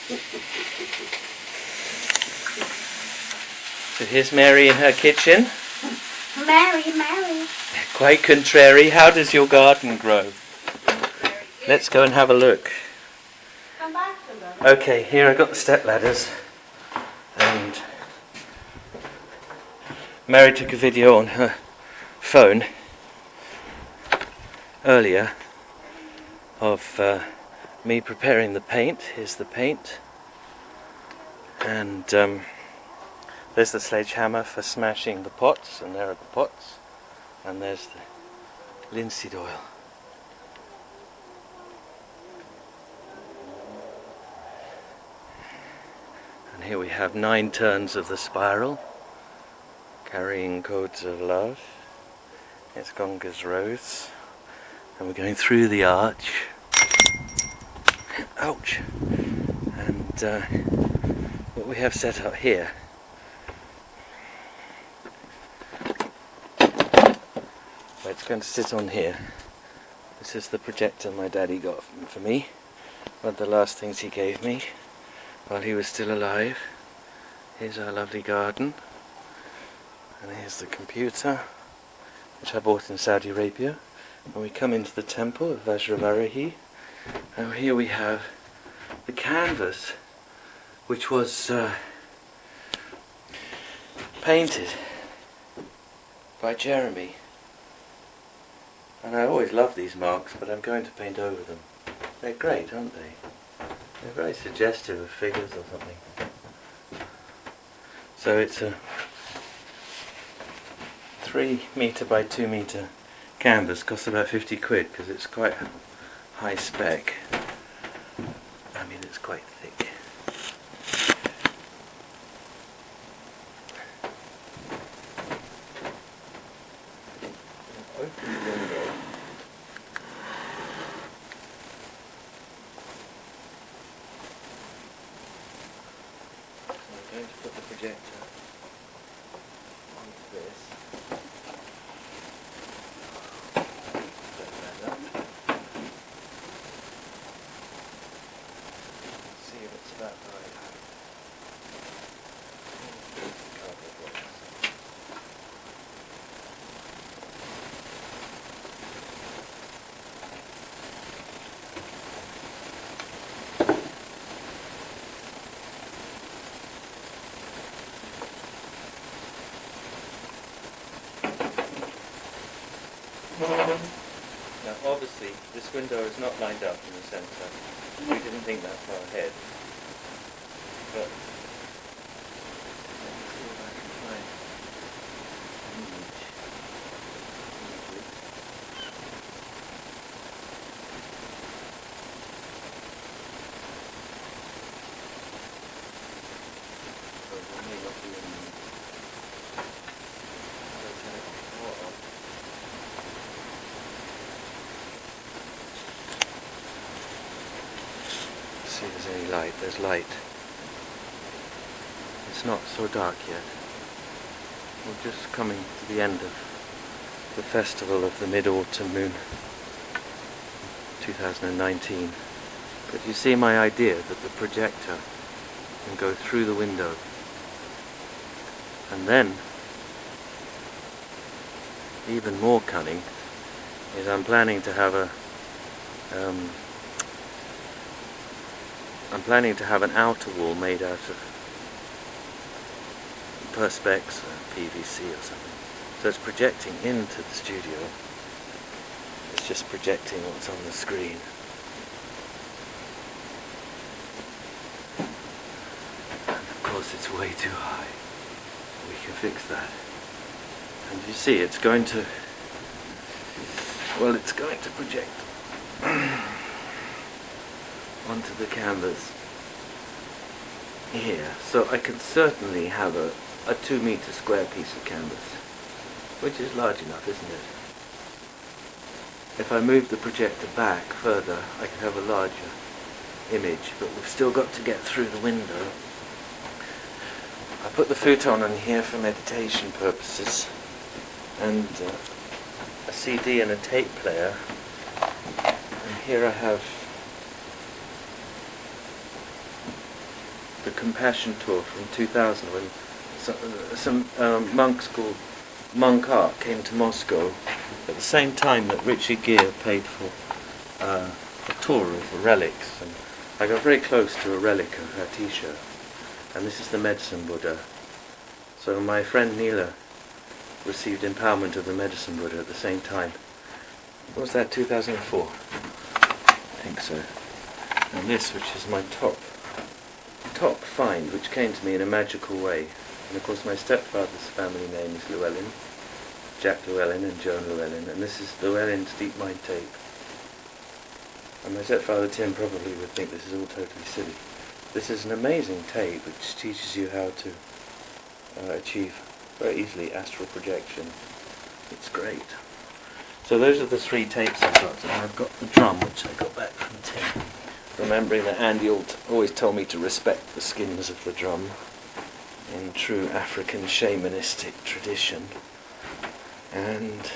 So here's Mary in her kitchen. Mary. Quite contrary. How does your garden grow? Let's go and have a look. Come back to them. Okay, here I've got the step ladders. And Mary took a video on her phone earlier of me preparing the paint. Here's the paint. And there's the sledgehammer for smashing the pots, and there are the pots. And there's the linseed oil. And here we have 9 turns of the spiral, carrying codes of love. It's Gönge's Rose. And we're going through the arch. Ouch! And what we have set up here it's going to sit on here. This is the projector my daddy got for me. One of the last things he gave me while he was still alive. Here's our lovely garden. And here's the computer, which I bought in Saudi Arabia. And we come into the temple of Vajravarahi. And here we have the canvas, which was painted by Jeremy. And I always love these marks, but I'm going to paint over them. They're great, aren't they? They're very suggestive of figures or something. So it's a 3 metre by 2 metre canvas. Costs about 50 quid because it's quite high spec. I mean, it's quite thick. Open the window. So I'm going to put the projector onto this. Set that up. See if it's about the right height. Cardboard box. Now obviously this window is not lined up in the centre. We didn't think that far ahead. But let's see if I can find an image. So there may not be any. I'll turn it more on. See if there's any light. There's light. It's not so dark yet. We're just coming to the end of the festival of the Mid-Autumn Moon 2019. But you see my idea that the projector can go through the window, and then even more cunning is I'm planning to have an outer wall made out of Perspex or PVC or something. So it's projecting into the studio. It's just projecting what's on the screen. And of course it's way too high. We can fix that. And you see it's going to project onto the canvas here. So I can certainly have a 2 metre square piece of canvas, which is large enough, isn't it? If I move the projector back further, I can have a larger image, but we've still got to get through the window. I put the futon on here for meditation purposes, and a CD and a tape player. And here I have the Compassion Tour from 2000 when some monks called Monk Art came to Moscow at the same time that Richard Gere paid for a tour of relics, and I got very close to a relic of her t-shirt, and this is the Medicine Buddha. So my friend Neela received empowerment of the Medicine Buddha at the same time. What was that, 2004? I think so. And this, which is my top find, which came to me in a magical way. And of course my stepfather's family name is Llewellyn, Jack Llewellyn and Joan Llewellyn, and this is Llewellyn's Deep Mind tape. And my stepfather Tim probably would think this is all totally silly. This is an amazing tape which teaches you how to achieve very easily astral projection. It's great. So those are the 3 tapes I've got, and I've got the drum which I got back from Tim. Remembering that Andy always told me to respect the skins of the drum in true African shamanistic tradition. And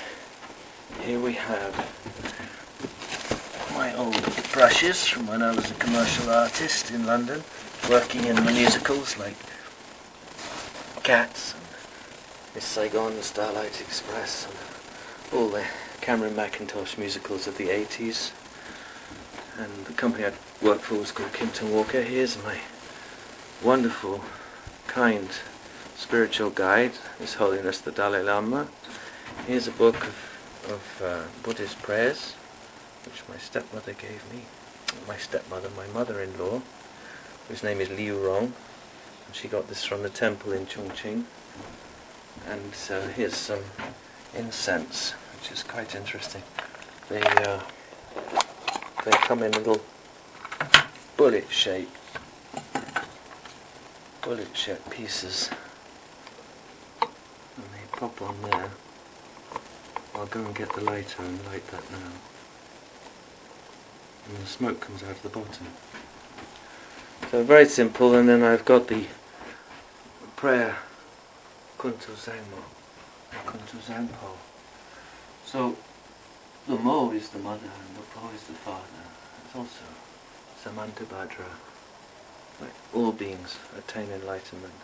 here we have my old brushes from when I was a commercial artist in London, working in the musicals like Cats and Miss Saigon and Starlight Express and all the Cameron Mackintosh musicals of the 80s. And the company I worked for was called Kimpton Walker. Here's my wonderful, kind spiritual guide, His Holiness the Dalai Lama. Here's a book of Buddhist prayers, which my stepmother gave me. My mother-in-law, whose name is Liu Rong, and she got this from the temple in Chongqing. And here's some incense, which is quite interesting. They come in little bullet-shaped pieces, and they pop on there. I'll go and get the lighter and light that now. And the smoke comes out of the bottom. So very simple, and then I've got the prayer Kuntu Zangmo, Kuntu Zangpo. So the Mo is the mother and the Po is the father. It's also Samantabhadra. Like all beings attain enlightenment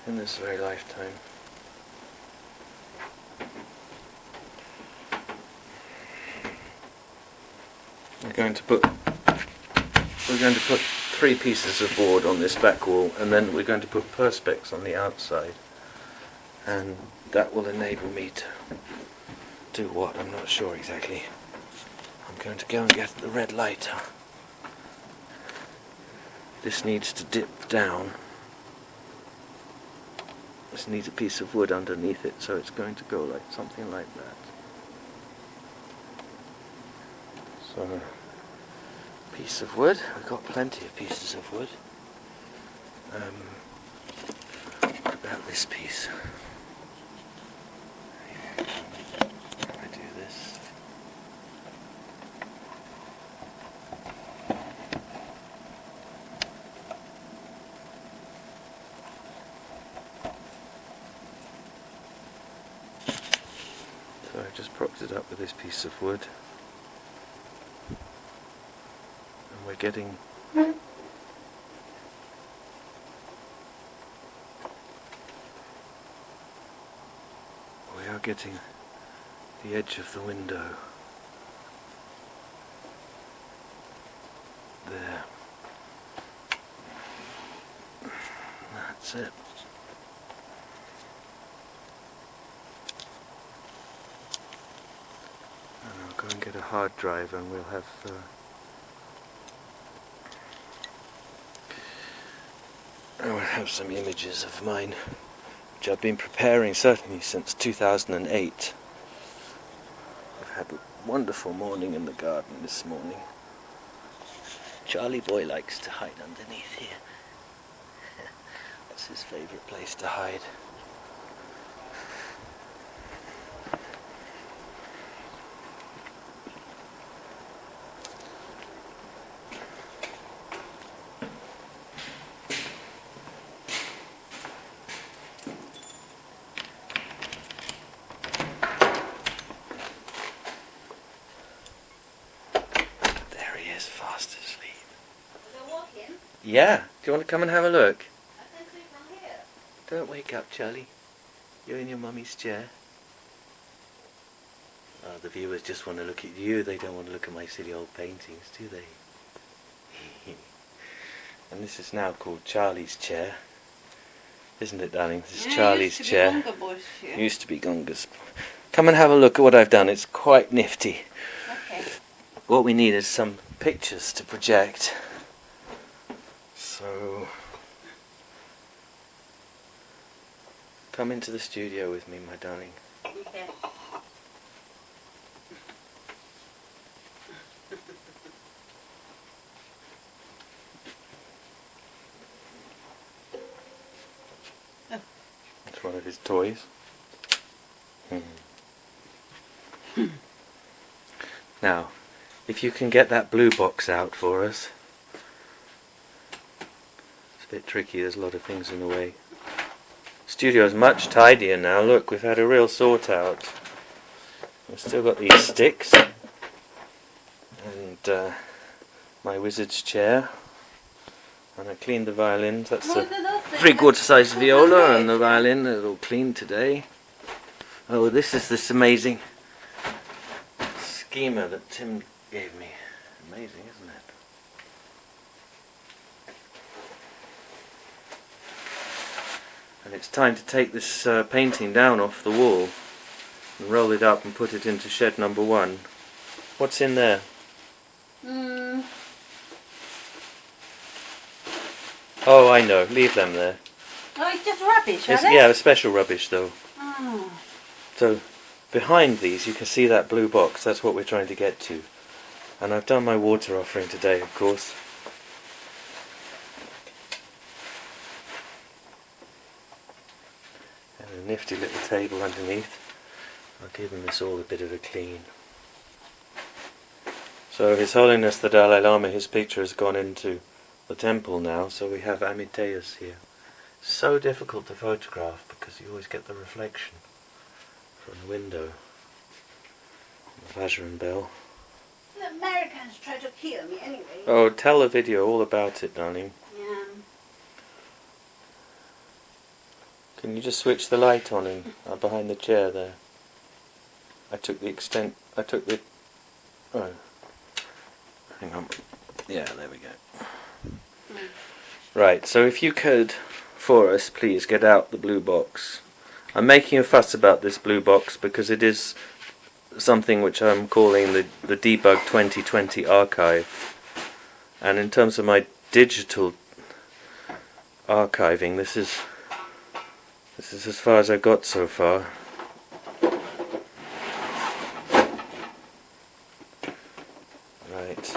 in this very lifetime. We're going to put 3 pieces of board on this back wall, and then we're going to put perspex on the outside, and that will enable me to do what? I'm not sure exactly. I'm going to go and get the red lighter. This needs to dip down. This needs a piece of wood underneath it, so it's going to go like something like that. So, piece of wood. We've got plenty of pieces of wood. What about this piece? I do this. So I've just propped it up with this piece of wood. And we're getting the edge of the window there. That's it. And I'll go and get a hard drive, and we'll have some images of mine, which I've been preparing certainly since 2008. I've had a wonderful morning in the garden this morning. Charlie boy likes to hide underneath here. That's his favourite place to hide. Yeah. Do you want to come and have a look? I can sleep on here. Don't wake up, Charlie. You're in your mummy's chair. Oh, the viewers just want to look at you. They don't want to look at my silly old paintings, do they? And this is now called Charlie's chair. Isn't it, darling? This is Charlie's chair. Used to be Gunga's. Come and have a look at what I've done. It's quite nifty. Okay. What we need is some pictures to project. So, come into the studio with me, my darling. Okay. It's one of his toys. Now, if you can get that blue box out for us. It's a bit tricky, there's a lot of things in the way. Studio is much tidier now. Look, we've had a real sort out. We've still got these sticks. And my wizard's chair. And I cleaned the violins. That's the 3/4 size viola and the violin. They're all cleaned today. Oh, this is this amazing schema that Tim gave me. Amazing, isn't it? And it's time to take this painting down off the wall and roll it up and put it into shed number 1. What's in there? Oh, I know. Leave them there. Oh, it's just rubbish, It's, are they? yeah, it's special rubbish though. Oh. So behind these you can see that blue box. That's what we're trying to get to. And I've done my water offering today, of course. And a nifty little table underneath. I've given this all a bit of a clean. So His Holiness the Dalai Lama, his picture has gone into the temple now, so we have Amiteyus here. So difficult to photograph because you always get the reflection from the window. The Vajra bell. The Americans try to kill me anyway. Oh, tell the video all about it, darling. Yeah. Can you just switch the light on in behind the chair there? I took the oh, hang on. Yeah, there we go. Right, so if you could, for us, please get out the blue box. I'm making a fuss about this blue box because it is something which I'm calling the Debug 2020 archive. And in terms of my digital archiving, this is as far as I've got so far. Right.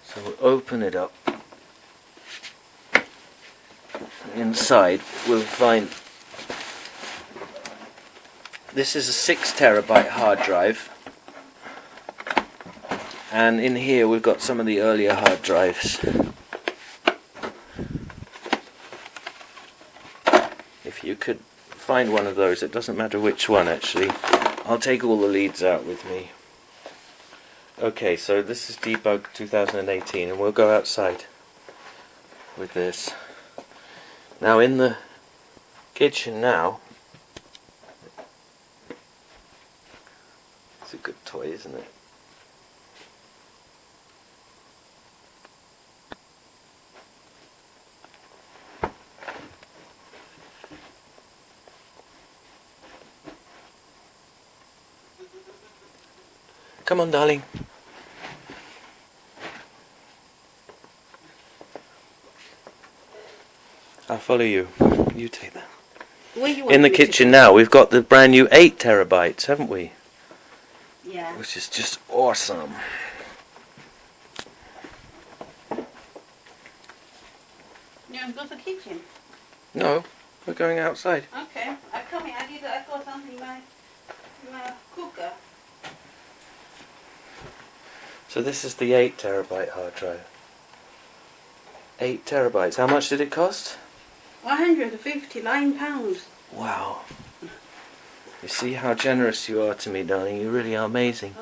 So we'll open it up. Inside we'll find this is a 6 terabyte hard drive, and in here we've got some of the earlier hard drives. If you could find one of those, it doesn't matter which one actually. I'll take all the leads out with me. Okay, so this is Debug 2018 and we'll go outside with this. Now in the kitchen now, it's a good toy, isn't it? Come on, darling. I'll follow you. You take that. In the kitchen now, we've got the brand new 8 terabytes, haven't we? Yeah. Which is just awesome. You want to go to the kitchen? No, we're going outside. Okay. I come here. I got something in my cooker. So this is the 8 terabyte hard drive. 8 terabytes. How much did it cost? £159. Wow. You see how generous you are to me, darling. You really are amazing.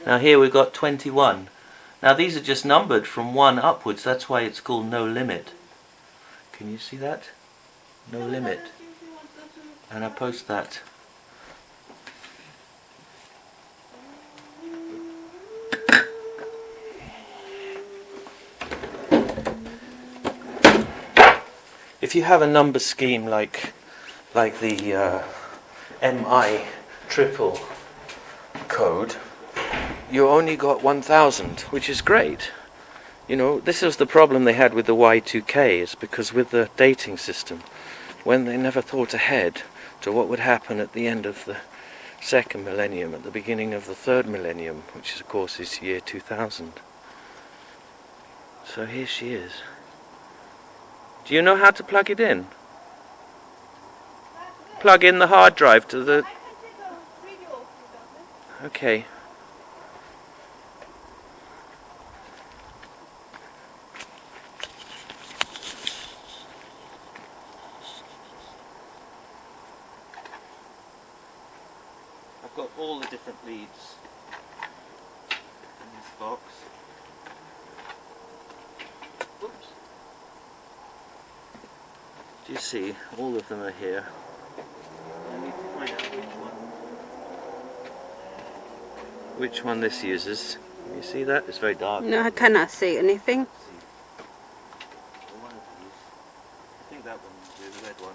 Now here we've got 21. Now these are just numbered from 1 upwards, that's why it's called no limit. Can you see that? No limit. And I post that. If you have a number scheme like the MI triple code, you only got 1000, which is great. You know, this is the problem they had with the Y2K, is because with the dating system, when they never thought ahead to what would happen at the end of the second millennium, at the beginning of the third millennium, which of course is year 2000. So here she is. Do you know how to plug it in? Plug in the hard drive to the... I can take a video of it, Okay. I've got all the different leads in this box. Oops. Do you see? All of them are here. I need to find out which one this uses. Can you see that? It's very dark. No, I cannot see anything. One of these. I think that one is the red one.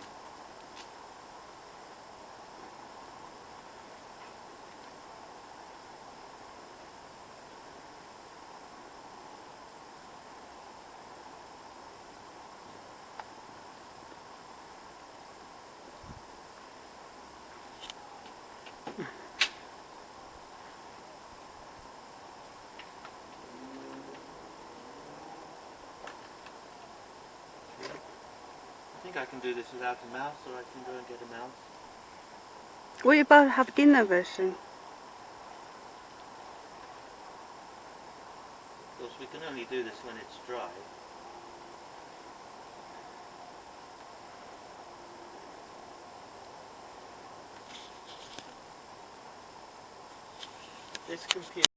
I think I can do this without a mouse, or I can go and get a mouse. What about have dinner version? Of course, we can only do this when it's dry. This computer